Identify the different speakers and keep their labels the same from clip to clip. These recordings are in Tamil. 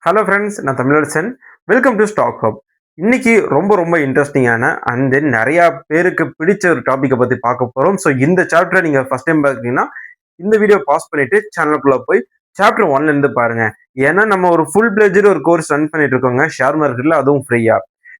Speaker 1: ஹலோ ஃப்ரெண்ட்ஸ், நான் Tamilarasan. Welcome to stock hub. இன்னைக்கு ரொம்ப இன்ட்ரெஸ்டிங்கான அண்ட் தென் நிறைய பேருக்கு பிடிச்ச ஒரு டாப்பிக்கை பற்றி பார்க்க போகிறோம். ஸோ இந்த சாப்டரை நீங்கள் ஃபர்ஸ்ட் டைம் பார்க்குறீங்கன்னா இந்த வீடியோ பாஸ் பண்ணிட்டு சேனலுக்குள்ள போய் சாப்டர் 1ல இருந்து பாருங்க. ஏன்னா நம்ம ஒரு ஃபுல் பிளேஜர் ஒரு கோர்ஸ் ரன் பண்ணிட்டு இருக்கோங்க ஷேர் மார்க்கெட்ல, அதுவும் ஃப்ரீயா.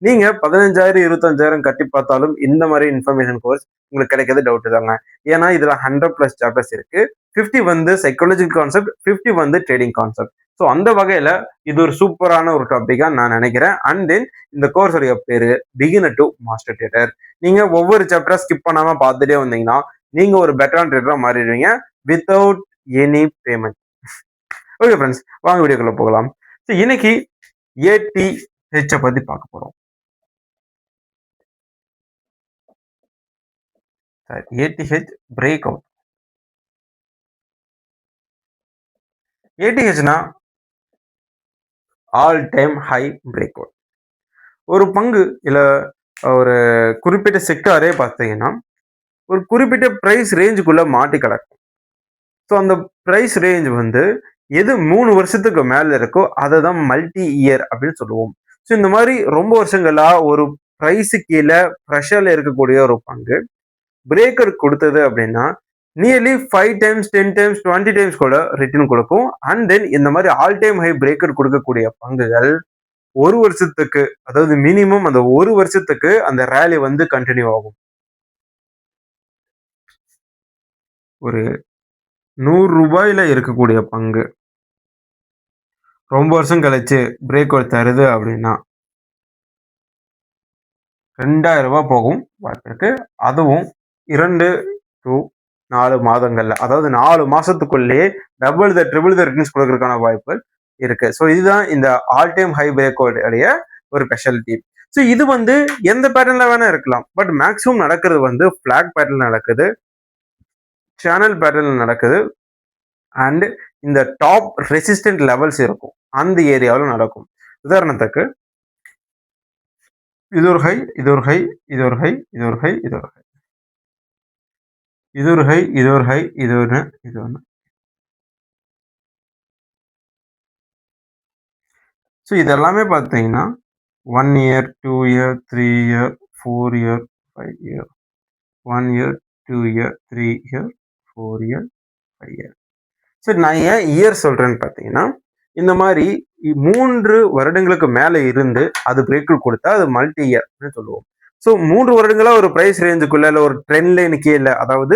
Speaker 1: நீங்க 15,000 25,000 கட்டி பார்த்தாலும் இந்த மாதிரி இன்ஃபர்மேஷன் கோர்ஸ் உங்களுக்கு கிடைக்கிறது டவுட் தாங்க. ஏன்னா இதுல 100+ சாப்டர்ஸ் இருக்கு. 50 வந்து சைக்காலஜிக்கல் கான்செப்ட், 50 வந்து ட்ரேடிங் கான்செப்ட். ஸோ அந்த வகையில இது ஒரு சூப்பரான ஒரு டாபிக்கா நான் நினைக்கிறேன். அண்ட் தென் இந்த கோர்ஸோடைய பேரு பிகினர் டு மாஸ்டர் ட்ரேடர். நீங்க ஒவ்வொரு சாப்டரா ஸ்கிப் பண்ணாம பார்த்துட்டே வந்தீங்கன்னா நீங்க ஒரு பெட்டரான ட்ரேடரா மாறிடுவீங்க without any payment. Okay friends, வாங்க வீடியோக்குள்ள போகலாம். ஸோ இன்னைக்கு ஏடிஹெச் பத்தி பார்க்க போறோம். ATH break out. ஏடிஹெச்னா all time high break out. ஒரு பங்கு இல்ல ஒரு குறிப்பிட்ட செக்டாரே பார்த்தீங்கன்னா ஒரு குறிப்பிட்ட பிரைஸ் ரேஞ்சுக்குள்ள மாட்டி கிடக்கும். ஸோ அந்த பிரைஸ் ரேஞ்ச் வந்து எது 3 வருஷத்துக்கு மேல இருக்கோ அதை தான் மல்டி இயர் அப்படின்னு சொல்லுவோம். ஸோ இந்த மாதிரி ரொம்ப வருஷங்களா ஒரு பிரைஸு கீழே ப்ரெஷர்ல இருக்கக்கூடிய ஒரு பங்கு பிரேக்கர் கொடுத்தது அப்படின்னா நியர்லி 5 டைம்ஸ் 10 டைம்ஸ் 20 டைம்ஸ் கூட ரிட்டர்ன் கொடுக்கும். அண்ட் தென் இந்த மாதிரி ஆல் டைம் ஹை பிரேக்கர் கொடுக்கக்கூடிய பங்குகள் ஒரு வருஷத்துக்கு, அதாவது மினிமம் அந்த ஒரு வருஷத்துக்கு அந்த ரேலி வந்து கண்டினியூ ஆகும். ஒரு 100 ரூபாயில இருக்கக்கூடிய பங்கு ரொம்ப வருஷம் கழிச்சு பிரேக் அவுட் தருது அப்படின்னா 2000 ரூபாய் போகும் வாய்ப்பு இருக்கு. அதுவும் 2 to 4 மாதங்கள்ல, அதாவது 4 மாசத்துக்குள்ளேயே double the triple the returns கொடுக்கறதுக்கான வாய்ப்புகள் இருக்கு. ஸோ இதுதான் இந்த all time high break out உடைய ஒரு ஸ்பெஷாலிட்டி. ஸோ இது வந்து எந்த பேட்டர்ன்ல வேணா இருக்கலாம். பட் மேக்ஸிமம் நடக்கிறது வந்து பிளாக் பேட்டர்ன் நடக்குது, சேனல் பேட்டர்ன் நடக்குது, அண்ட் இந்த டாப் ரெசிஸ்டன்ட் லெவல்ஸ் இருக்கும் அந்த ஏரியாவில் நடக்கும். உதாரணத்துக்கு இது ஒரு ஹை, இது ஒரு ஹை, இது ஒரு ஹை, இது ஒரு ஹை, இது ஒரு ஹை, இது ஒரு ஹை, இது ஒரு ஹை, இது ஒன்று, இது ஒன்று. ஸோ இதெல்லாமே பார்த்தீங்கன்னா 1 year 2 year 3 year 4 year 5 year, 1 year 2 year 3 year 4 year 5 year. சரி, நான் ஏன் இயர் சொல்றேன்னு பார்த்தீங்கன்னா இந்த மாதிரி 3 வருடங்களுக்கு மேல இருந்து அது பிரேக் கொடுத்தா அது மல்டி இயர் சொல்லுவோம். ஸோ 3 வருடங்களா ஒரு பிரைஸ் ரேஞ்சுக்குள்ள இல்லை ஒரு ட்ரெண்ட் லைன் கீழே, அதாவது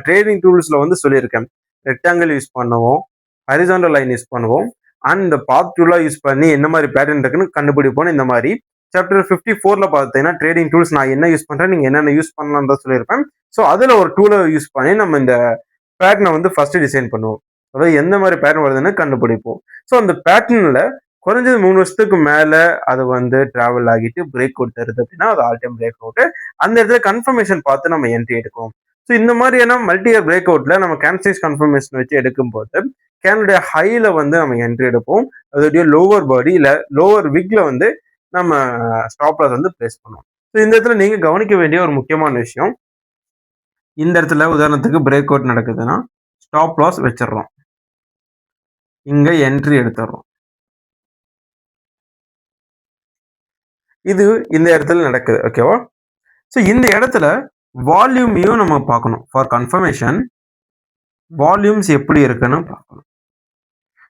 Speaker 1: ட்ரேடிங் டூல்ஸ்ல வந்து சொல்லியிருக்கேன், ரெக்டாங்கிள் யூஸ் பண்ணுவோம், ஹரிசாண்டல் லைன் யூஸ் பண்ணுவோம், அண்ட் இந்த பாத் டூலா யூஸ் பண்ணி என்ன மாதிரி பேட்டர்ன் இருக்குன்னு கண்டுபிடிப்போம். இந்த மாதிரி சாப்டர் 54ல பார்த்தீங்கன்னா ட்ரேடிங் டூல்ஸ் நான் என்ன யூஸ் பண்றேன், நீங்க என்னென்ன யூஸ் பண்ணலாம் தான் சொல்லியிருப்பேன். ஸோ அதுல ஒரு டூலை யூஸ் பண்ணி நம்ம இந்த பேட்டர்னை வந்து ஃபர்ஸ்ட் டிசைன் பண்ணுவோம், அதாவது எந்த மாதிரி பேட்டர்ன் வருதுன்னு கண்டுபிடிப்போம். ஸோ அந்த பேட்டர்ன்ல குறைஞ்சது 3 வருஷத்துக்கு மேல அது வந்து டிராவல் ஆகிட்டு பிரேக் அவுட் தருது அப்படின்னா அது ஆல் டைம் பிரேக் அவுட். அந்த இடத்துல கன்ஃபர்மேஷன் பார்த்து நம்ம என்ட்ரி எடுக்கணும். ஸோ இந்த மாதிரியான மல்டி இயர் பிரேக் அவுட்ல நம்ம கேன்சைஸ் கன்ஃபர்மேஷன் வச்சு எடுக்கும்போது கேனுடைய ஹைல வந்து நம்ம என்ட்ரி எடுப்போம். அதோடைய லோவர் பாடி இல்ல லோவர் விக்ல வந்து நம்ம ஸ்டாப் லாஸ் வந்து பிளேஸ் பண்ணுவோம். ஸோ இந்த இடத்துல நீங்க கவனிக்க வேண்டிய ஒரு முக்கியமான விஷயம், இந்த இடத்துல உதாரணத்துக்கு பிரேக் அவுட் நடக்குதுன்னா ஸ்டாப் லாஸ் வச்சிடறோம், இங்க என்ட்ரி எடுத்துடுறோம். இது இந்த இடத்துல நடக்குது, ஓகேவா? ஸோ இந்த இடத்துல வால்யூமையும் நம்ம பார்க்கணும். ஃபார் கன்ஃபர்மேஷன் வால்யூம்ஸ் எப்படி இருக்குன்னு பார்க்கணும்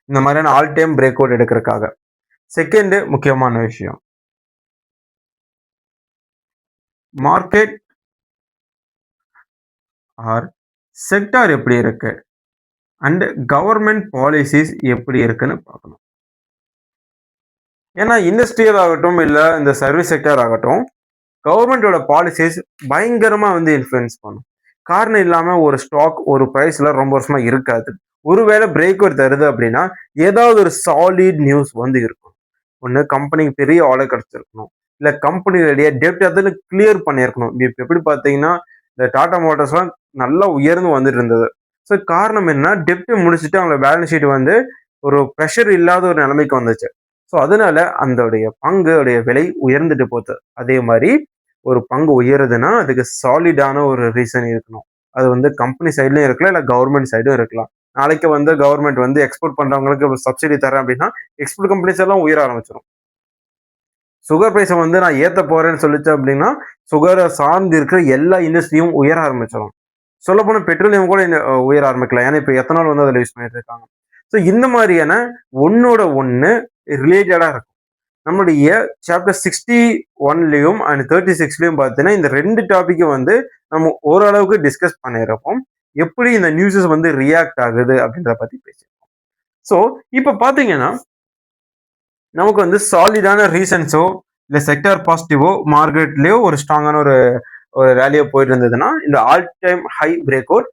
Speaker 1: இந்த மாதிரியான ஆல் டைம் பிரேக் அவுட் எடுக்கிறதுக்காக. செகண்ட் முக்கியமான விஷயம், மார்க்கெட் ஆர் செக்டார் எப்படி இருக்கு அண்ட் கவர்மெண்ட் பாலிசிஸ் எப்படி இருக்குன்னு பார்க்கணும். ஏன்னா இண்டஸ்ட்ரியல் ஆகட்டும் இல்ல இந்த சர்வீஸ் செக்டர் ஆகட்டும், கவர்மெண்டோட பாலிசிஸ் பயங்கரமா வந்து இன்ஃப்ளூயன்ஸ் பண்ணும். காரணம் இல்லாம ஒரு ஸ்டாக் ஒரு பிரைஸ்ல ரொம்ப வருஷமா இருக்காது. ஒருவேளை பிரேக் அவுட் தருது அப்படின்னா ஏதாவது ஒரு சாலிட் நியூஸ் வந்து இருக்கும். ஒண்ணு கம்பெனிக்கு பெரிய ஆர்டர் கிடைச்சிருக்கணும், இல்ல கம்பெனியுடைய டெப்ட் அதில் கிளியர் பண்ணியிருக்கணும். இப்போ எப்படி பார்த்தீங்கன்னா இந்த டாடா மோட்டார்ஸ்லாம் நல்லா உயர்ந்து வந்துட்டு இருந்தது. ஸோ காரணம் என்ன, டெப்ட் முடிச்சுட்டு அவங்க பேலன்ஸ் ஷீட் வந்து ஒரு ப்ரெஷர் இல்லாத ஒரு நிலைமைக்கு வந்துச்சு. ஸோ அதனால அதோடைய பங்குடைய விலை உயர்ந்துட்டு போகுது. அதே மாதிரி ஒரு பங்கு உயருதுன்னா அதுக்கு சாலிடான ஒரு ரீசன் இருக்கணும். அது வந்து கம்பெனி சைட்லயும் இருக்கலாம், இல்லை கவர்மெண்ட் சைடும் இருக்கலாம். நாளைக்கு வந்து கவர்மெண்ட் வந்து எக்ஸ்போர்ட் பண்றவங்களுக்கு சப்சிடி தரேன் அப்படின்னா எக்ஸ்போர்ட் கம்பெனிஸ் எல்லாம் உயர ஆரம்பிச்சிடும். சுகர் பிரைஸை வந்து நான் ஏத்த போறேன்னு சொல்லிச்சு அப்படின்னா சுகரை சார்ந்து இருக்கிற எல்லா இண்டஸ்ட்ரியும் உயர ஆரம்பிச்சிடும். சொல்ல போனா பெட்ரோலியம் கூட உயர ஆரம்பிக்கலாம். ஏன்னா இப்ப எத்தனால் வந்து அதில் யூஸ் பண்ணிட்டு இருக்காங்க. ஸோ இந்த மாதிரியான ஒன்னோட ஒன்று ரிலேட்டடா இருக்கும். நம்மளுடைய சாப்டர் 61லயும் அண்ட் 36லயும் பார்த்தீங்கன்னா இந்த 2 டாபிக்கும் வந்து நம்ம ஓரளவுக்கு டிஸ்கஸ் பண்ணியிருப்போம். எப்படி இந்த நியூஸஸ் வந்து ரியாக்ட் ஆகுது அப்படின்றத பத்தி பேசியிருக்கோம். ஸோ இப்ப பாத்தீங்கன்னா நமக்கு வந்து சாலிடான ரீசன்ஸோ இல்லை செக்டார் பாசிட்டிவோ மார்க்கெட்லயோ ஒரு ஸ்ட்ராங்கான ஒரு ரேலியோ போயிட்டு இருந்ததுன்னா இந்த all time high break out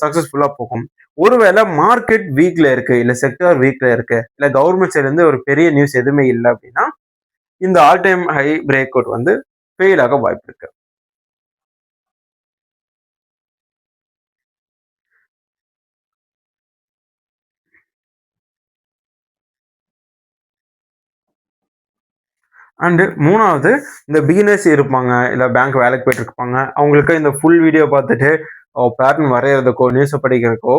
Speaker 1: சக்சஸ்ஃபுல்லா போகும். ஒருவேளை மார்க்கெட் வீக்ல இருக்கு இல்ல செக்டார் வீக்ல இருக்கு இல்ல கவர்மெண்ட் சைட்ல இருந்து ஒரு பெரிய நியூஸ் எதுவுமே இல்லை அப்படின்னா இந்த all time high break out வந்து ஃபெயில் ஆக வாய்ப்பு இருக்கு. அண்டு மூணாவது இந்த பிகினர்ஸ் இருப்பாங்க இல்லை பேங்க் வேலைக்கு போயிட்டு இருப்பாங்க. அவங்களுக்கு இந்த ஃபுல் வீடியோ பார்த்துட்டு பேட்டர்ன் வரைகிறதுக்கோ நியூஸை படிக்கிறதுக்கோ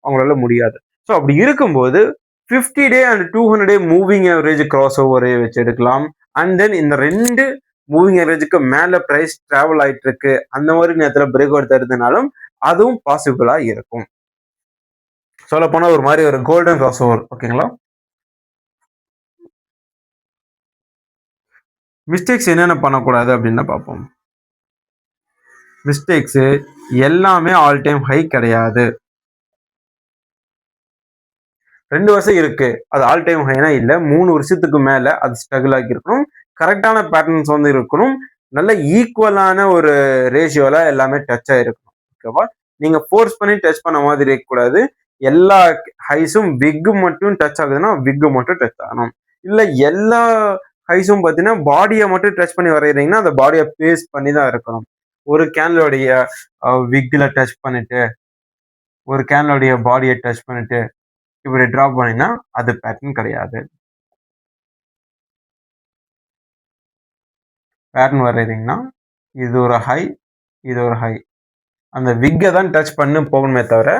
Speaker 1: அவங்களால முடியாது. ஸோ அப்படி இருக்கும்போது 50 day and 200 day moving average cross ஓவரே வச்சு எடுக்கலாம். அண்ட் தென் இந்த 2 மூவிங் ஆவரேஜுக்கு மேலே ப்ரைஸ் ட்ராவல் ஆகிட்டு இருக்கு அந்த மாதிரி நேரத்தில் பிரேக் அவுட் தருதுனாலும் அதுவும் பாசிபிளாக இருக்கும். சொல்ல போனால் ஒரு மாதிரி ஒரு கோல்டன் கிராஸ் ஓவர். ஓகேங்களா? மிஸ்டேக்ஸ் என்னென்ன பண்ணக்கூடாது அப்படின்னு பார்ப்போம். மிஸ்டேக்ஸு எல்லாமே ஆல் டைம் ஹை கிடையாது. 2 வருஷம் இருக்கு அது ஆல் டைம் ஹைனா இல்லை, 3 வருஷத்துக்கு மேல அது ஸ்ட்ரகிள் ஆகி இருக்கணும். கரெக்டான பேட்டர்ன்ஸ் வந்து இருக்கணும். நல்ல ஈக்குவலான ஒரு ரேஷியோல எல்லாமே டச் ஆயிருக்கணும். ஓகேவா? நீங்க ஃபோர்ஸ் பண்ணி டச் பண்ண மாதிரி இருக்கக்கூடாது. எல்லா ஹைஸும் விக்கு மட்டும் டச் ஆகுதுன்னா விக்கு மட்டும் டச் ஆகணும். இல்லை எல்லா ஹைஸும் பார்த்தீங்கன்னா பாடியை மட்டும் டச் பண்ணி வரைகிறீங்கன்னா அந்த பாடியை பேஸ் பண்ணி தான் இருக்கணும். ஒரு கேனலோடைய விக்ல டச் பண்ணிட்டு ஒரு கேனலோடைய பாடியை டச் பண்ணிட்டு இப்படி டிராப் பண்ணீங்கன்னா அது பேட்டர்ன் கிடையாது. பேட்டர்ன் வரைகிறீங்கன்னா இது ஒரு ஹை, இது ஒரு ஹை, அந்த விக்கை தான் டச் பண்ணி போகணுமே தவிர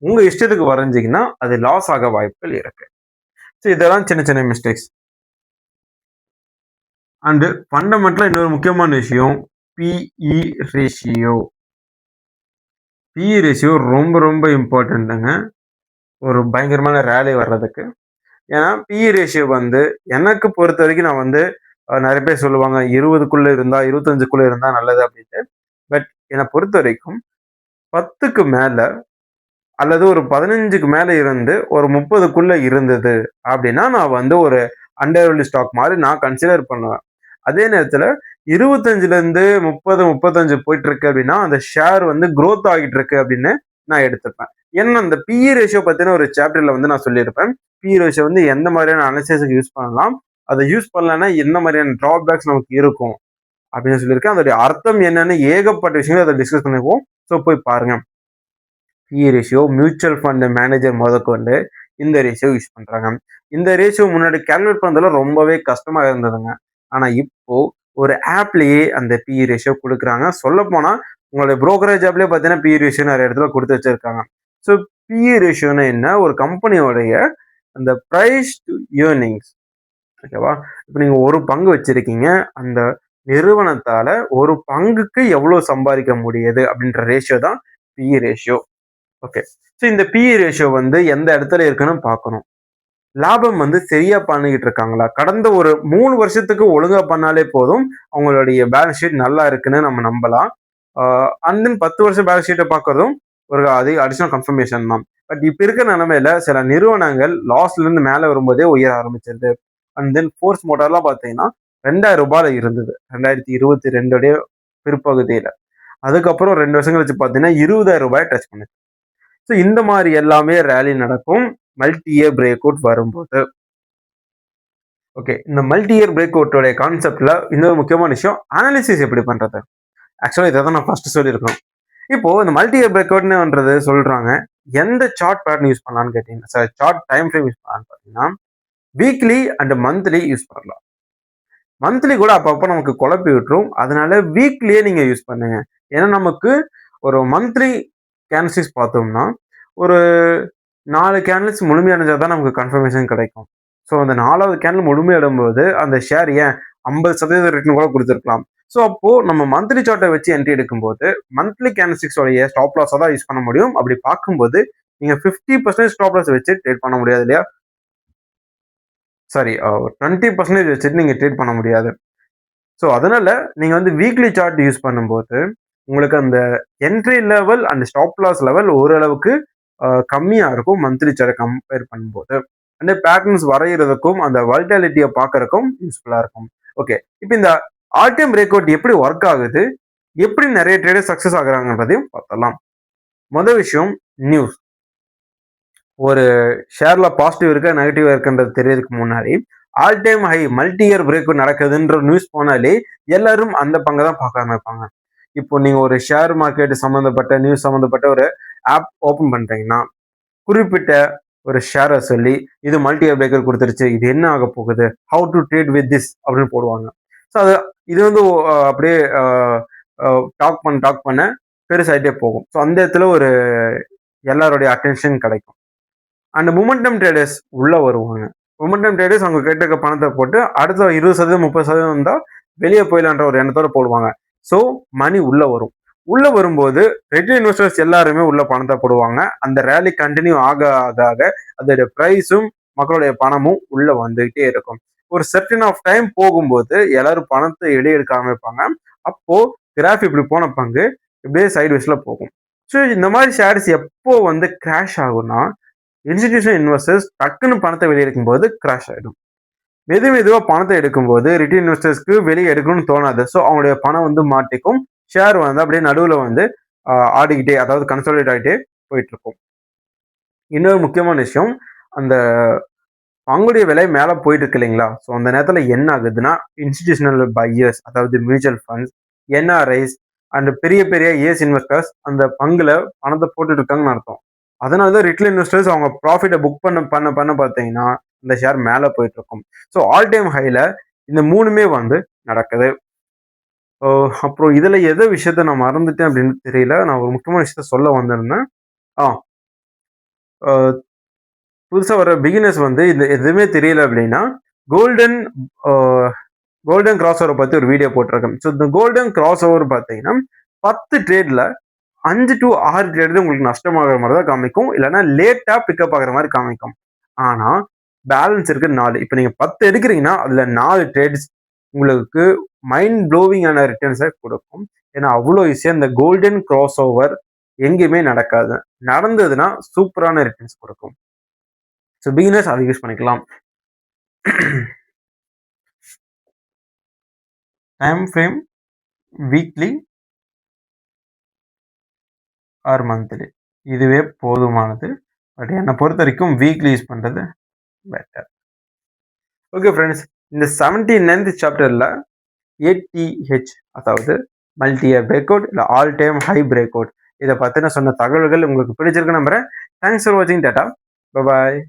Speaker 1: உங்க இஷ்டத்துக்கு வரைஞ்சிங்கன்னா அது லாஸ் ஆக வாய்ப்புகள் இருக்கு. ஸோ இதெல்லாம் சின்ன சின்ன மிஸ்டேக்ஸ். அண்டு ஃபண்டமெண்டலா இன்னொரு முக்கியமான விஷயம் பிஇ ரேஷியோ. பிஇ ரேஷியோ ரொம்ப ரொம்ப இம்பார்ட்டண்ட்டுங்க ஒரு பயங்கரமான ரேலி வர்றதுக்கு. ஏன்னா பிஇ ரேஷியோ வந்து எனக்கு பொறுத்த வரைக்கும் நான் வந்து நிறைய பேர் சொல்லுவாங்க 20க்குள்ள இருந்தா 25க்குள்ள இருந்தா நல்லது அப்படின்ட்டு. பட் என்னை பொறுத்த வரைக்கும் 10க்கு மேல அல்லது ஒரு 15க்கு மேல இருந்து ஒரு 30க்குள்ள இருந்தது அப்படின்னா நான் வந்து ஒரு அண்டர்வேல்யூ ஸ்டாக் மாதிரி நான் கன்சிடர் பண்ணுவேன். அதே நேரத்துல 25ல இருந்து 30 35 போயிட்டு இருக்கு அப்படின்னா அந்த ஷேர் வந்து growth ஆகிட்டு இருக்கு அப்படின்னு நான் எடுத்துப்பேன். ஏன்னா அந்த பிஇ ரேஷியோ பத்தின ஒரு சாப்டர்ல வந்து நான் சொல்லியிருப்பேன். பிஇ ரேஷியோ வந்து எந்த மாதிரியான அனாலிசிஸ்க்கு யூஸ் பண்ணலாம், அதை யூஸ் பண்ணலன்னா என்ன மாதிரியான டிராபேக்ஸ் நமக்கு இருக்கும் அப்படின்னு சொல்லியிருக்கேன். அதோடைய அர்த்தம் என்னன்னு ஏகப்பட்ட விஷயங்கள் அதை டிஸ்கஸ் பண்ணிப்போம். ஸோ போய் பாருங்க. BE ratio mutual fund manager முதற்கொண்டு இந்த ரேஷியோ யூஸ் பண்றாங்க. இந்த ரேஷியோ முன்னாடி கால்குலேட் பண்றதுல ரொம்பவே கஷ்டமா இருந்ததுங்க. ஆனா இப்போ ஒரு ஆப்லயே அந்த பிஇ ரேஷியோ கொடுக்குறாங்க. சொல்ல போனா உங்களுடைய புரோக்கரேஜ் ஆப்லயே பார்த்தீங்கன்னா பிஇ ரேஷியோ நிறைய இடத்துல கொடுத்து வச்சிருக்காங்க. ஸோ பிஇ ரேஷியோன்னா என்ன, ஒரு கம்பெனியோடைய அந்த ப்ரைஸ் டு ஏர்னிங்ஸ். ஓகேவா? இப்போ நீங்க ஒரு பங்கு வச்சிருக்கீங்க, அந்த நிறுவனத்தால ஒரு பங்குக்கு எவ்வளவு சம்பாதிக்க முடியுது அப்படின்ற ரேஷியோ தான் பிஇ ரேஷியோ. ஓகே. ஸோ இந்த பிஇ ரேஷியோ வந்து எந்த இடத்துல இருக்குன்னு பார்க்கணும். லாபம் வந்து சரியா பண்ணிக்கிட்டு இருக்காங்களா, கடந்த ஒரு 3 வருஷத்துக்கு ஒழுங்கா பண்ணாலே போதும் அவங்களுடைய பேலன்ஸ் ஷீட் நல்லா இருக்குன்னு நம்ம நம்பலாம். அண்ட் தென் 10 வருஷம் பேலன்ஸ் ஷீட்டை பார்க்கறதும் ஒரு அதிக அடிஷனல் கன்ஃபர்மேஷன் தான். பட் இப்ப இருக்கிற நிலைமையில சில நிறுவனங்கள் லாஸ்ல இருந்து மேல வரும்போதே உயர ஆரம்பிச்சிருது. அண்ட் தென் ஃபோர்ஸ் மோட்டார்லாம் பார்த்தீங்கன்னா 2000 ரூபாயில இருந்தது 2022 பிற்பகுதியில. அதுக்கப்புறம் 2 வருஷம் கழிச்சு பார்த்தீங்கன்னா 20,000 ரூபாய் டச் பண்ணுது. ஸோ இந்த மாதிரி எல்லாமே ரேலி நடக்கும் மல்டி இயர் பிரேக் அவுட் வரும்போது. ஓகே, இந்த மல்டி இயர் பிரேக் அவுட்டோடைய கான்செப்ட்ல இன்னொரு முக்கியமான விஷயம் அனாலிசிஸ் எப்படி பண்றது. ஆக்சுவலாக இதை தான் நான் ஃபர்ஸ்ட் சொல்லியிருக்கேன். இப்போ இந்த மல்டி இயர் பிரேக் அவுட்ன்றது சொல்றாங்க எந்த சார்ட் பேட்டர்ன் யூஸ் பண்ணலான்னு கேட்டீங்கன்னா, சார் சார்ட் டைம் ஃப்ரேம் யூஸ் பண்ணலான்னு பார்த்தீங்கன்னா வீக்லி அண்ட் மந்த்லி யூஸ் பண்ணலாம். மந்த்லி கூட அப்பப்போ நமக்கு குழப்பி விட்டுரும். அதனால வீக்லியே நீங்க யூஸ் பண்ணுங்க. ஏன்னா நமக்கு ஒரு மந்த்லி கேன்சிஸ் பார்த்தோம்னா ஒரு 4 கேண்டில்ஸ் முழுமையடைஞ்சா தான் நமக்கு கன்ஃபர்மேஷன் கிடைக்கும். ஸோ அந்த 4வது கேண்டில் முழுமையடையும்போது அந்த ஷேர் ஏன் 50% ரிட்டர்ன் கூட குடுத்துருக்கலாம். ஸோ அப்போ நம்ம மந்த்லி சார்ட்ட வச்சு என்ட்ரி எடுக்கும்போது, மந்த்லி கேண்டில்ஸ்டிக்ஸ் உடைய ஸ்டாப் லாஸா தான் யூஸ் பண்ண முடியும். அப்படி பார்க்கும்போது நீங்க 50% ஸ்டாப் லாஸ் வச்சு ட்ரேட் பண்ண முடியாது இல்லையா? சாரி 20% வச்சுட்டு நீங்க ட்ரேட் பண்ண முடியாது. ஸோ அதனால நீங்க வந்து வீக்லி சார்ட் யூஸ் பண்ணும்போது, உங்களுக்கு அந்த entry level and stop loss level ஓரளவுக்கு கம்மியா இருக்கும் மந்த்லி சார்ட் கம்பேர் பண்ணும்போது. அண்ட் பேட்டர்ன்ஸ் வரையறதுக்கும் அந்த வால்டாலிட்டிய பார்க்கறதுக்கும் யூஸ்ஃபுல்லா இருக்கும். ஓகே. இப்ப இந்த ஆல் டைம் பிரேக் அவுட் எப்படி ஒர்க் ஆகுது? எப்படி நிறைய ட்ரேடர்ஸ் சக்சஸ் ஆகுறாங்கன்றதையும் பார்த்தலாம். முதல் விஷயம் நியூஸ். ஒரு ஷேர்ல பாசிட்டிவ் இருக்கா, நெகட்டிவா இருக்குன்றது தெரியறதுக்கு முன்னாடி all time high multi year break நடக்குதுன்ற நியூஸ் போனாலே எல்லாரும் அந்த பங்கை தான் பார்க்க ஆரம்பிப்பாங்க. இப்போ நீங்க ஒரு ஷேர் மார்க்கெட் சம்பந்தப்பட்ட நியூஸ் சம்பந்தப்பட்ட ஒரு ஆப் ஓபன் பண்றீங்கன்னா குறிப்பிட்ட ஒரு ஷேரை சொல்லி இது மல்டி இயர் பிரேக்கர் கொடுத்துருச்சு, இது என்ன ஆக போகுது, how to trade with this அப்படின்னு போடுவாங்க. ஸோ அது இது வந்து அப்படியே டாக் பண்ண பெருசாயிட்டே போகும். ஸோ அந்த இடத்துல ஒரு எல்லாருடைய அட்டென்ஷன் கிடைக்கும். அண்ட் மொமெண்டம் ட்ரேடர்ஸ் உள்ள வருவாங்க. மொமெண்டம் ட்ரேடர்ஸ் அவங்க கேட்டிருக்க பணத்தை போட்டு அடுத்த 20% 30% தான் வெளியே போயிடலான்ற ஒரு எண்ணத்தோட போடுவாங்க. ஸோ மணி உள்ள வரும். உள்ள வரும்போது ரெகுலர் இன்வெஸ்டர்ஸ் எல்லாருமே உள்ள பணத்தை போடுவாங்க. அந்த ரேலி கண்டினியூ ஆக ஆக ஆக அதோட பிரைஸும் மக்களுடைய பணமும் உள்ள வந்துகிட்டே இருக்கும். ஒரு செர்டன் ஆஃப் டைம் போகும்போது எல்லாரும் பணத்தை வெளியே எடுக்க ஆரம்பிப்பாங்க. அப்போ கிராஃப் இப்படி போன பங்கு இப்படியே சைடு வைஸ்ல போகும். ஸோ இந்த மாதிரி ஷேர்ஸ் எப்போ வந்து கிராஷ் ஆகும்னா இன்ஸ்டிடியூஷன் இன்வெஸ்டர்ஸ் டக்குன்னு பணத்தை வெளியே எடுக்கும்போது கிராஷ் ஆகிடும். மெதுவாக பணத்தை எடுக்கும்போது ரிட்டெயில் இன்வெஸ்டர்ஸ்க்கு வெளியே எடுக்கணும்னு தோணாது. ஸோ அவங்களுடைய பணம் வந்து மாட்டிக்கும். ஷேர் வந்து அப்படியே நடுவில் வந்து ஆடிக்கிட்டே, அதாவது கன்சாலிடேட் ஆகிட்டே போயிட்டு இருக்கும். இன்னொரு முக்கியமான விஷயம், அந்த பங்குடைய விலை மேலே போயிட்டு இருக்கு இல்லைங்களா? ஸோ அந்த நேரத்தில் என்ன ஆகுதுன்னா இன்ஸ்டிடியூஷனல் பையர்ஸ், அதாவது மியூச்சுவல் ஃபண்ட்ஸ், என்ஆர்ஐஸ் அண்ட் பெரிய பெரிய ஏஸ் இன்வெஸ்டர்ஸ் அந்த பங்குல பணத்தை போட்டுட்டு இருக்காங்கன்னு அர்த்தம். அதனால தான் ரிட்டெயில் இன்வெஸ்டர்ஸ் அவங்க ப்ராஃபிட்டை புக் பண்ண பார்த்தீங்கன்னா இந்த ஷேர் மேலே போயிட்டு இருக்கும். ஸோ ஆல் டைம் ஹைல இந்த மூணுமே வந்து நடக்குது. அப்புறம் இதுல எதை விஷயத்த நான் மறந்துட்டேன் அப்படின்னு தெரியல. நான் ஒரு முக்கியமான விஷயத்த சொல்ல வந்திருந்தேன். ஆ புதுசா வர பிகினர்ஸ் வந்து இது எதுவுமே தெரியல அப்படின்னா கோல்டன் கோல்டன் கிராஸ் ஓவர் பத்தி ஒரு வீடியோ போட்டிருக்கேன். ஸோ இந்த கோல்டன் கிராஸ் ஓவர் பார்த்தீங்கன்னா 10 ட்ரேட்ல 5 to 6 ட்ரேட் உங்களுக்கு நஷ்டமாகிற மாதிரி தான் காமிக்கும். இல்லைன்னா லேட்டா பிக்கப் ஆகிற மாதிரி காமிக்கும். ஆனா பேலன்ஸ் இருக்கு 4. இப்போ நீங்க 10 எடுக்கிறீங்கன்னா அதுல 4 ட்ரேட்ஸ் உங்களுக்கு மைண்ட் ப்ளோவிங்கான ரிட்டர்ன்ஸை கொடுக்கும். ஏன்னா அவ்வளோ ஈஸியா இந்த கோல்டன் கிராஸ் ஓவர் எங்கேயுமே நடக்காது. நடந்ததுன்னா சூப்பரான ரிட்டர்ன்ஸ் கொடுக்கும். ஸோ பிகினர்ஸ் அதை யூஸ் பண்ணிக்கலாம். Time frame weekly R monthly இதுவே போதுமானது. பட் என்னை பொறுத்த வரைக்கும் வீக்லி யூஸ் பண்ணுறது பெட்டர். ஓகே ஃப்ரெண்ட்ஸ், இந்த 79th சாப்டரில் ஏடிஹெச், அதாவது மல்டி இயர் பிரேக் அவுட் இல்லை all time high break out, இதை பற்றின சொன்ன தகவல்கள் உங்களுக்கு பிடிச்சிருக்கு நம்புறேன். தேங்க்ஸ் ஃபார் வாட்சிங். டாடா, பாய்.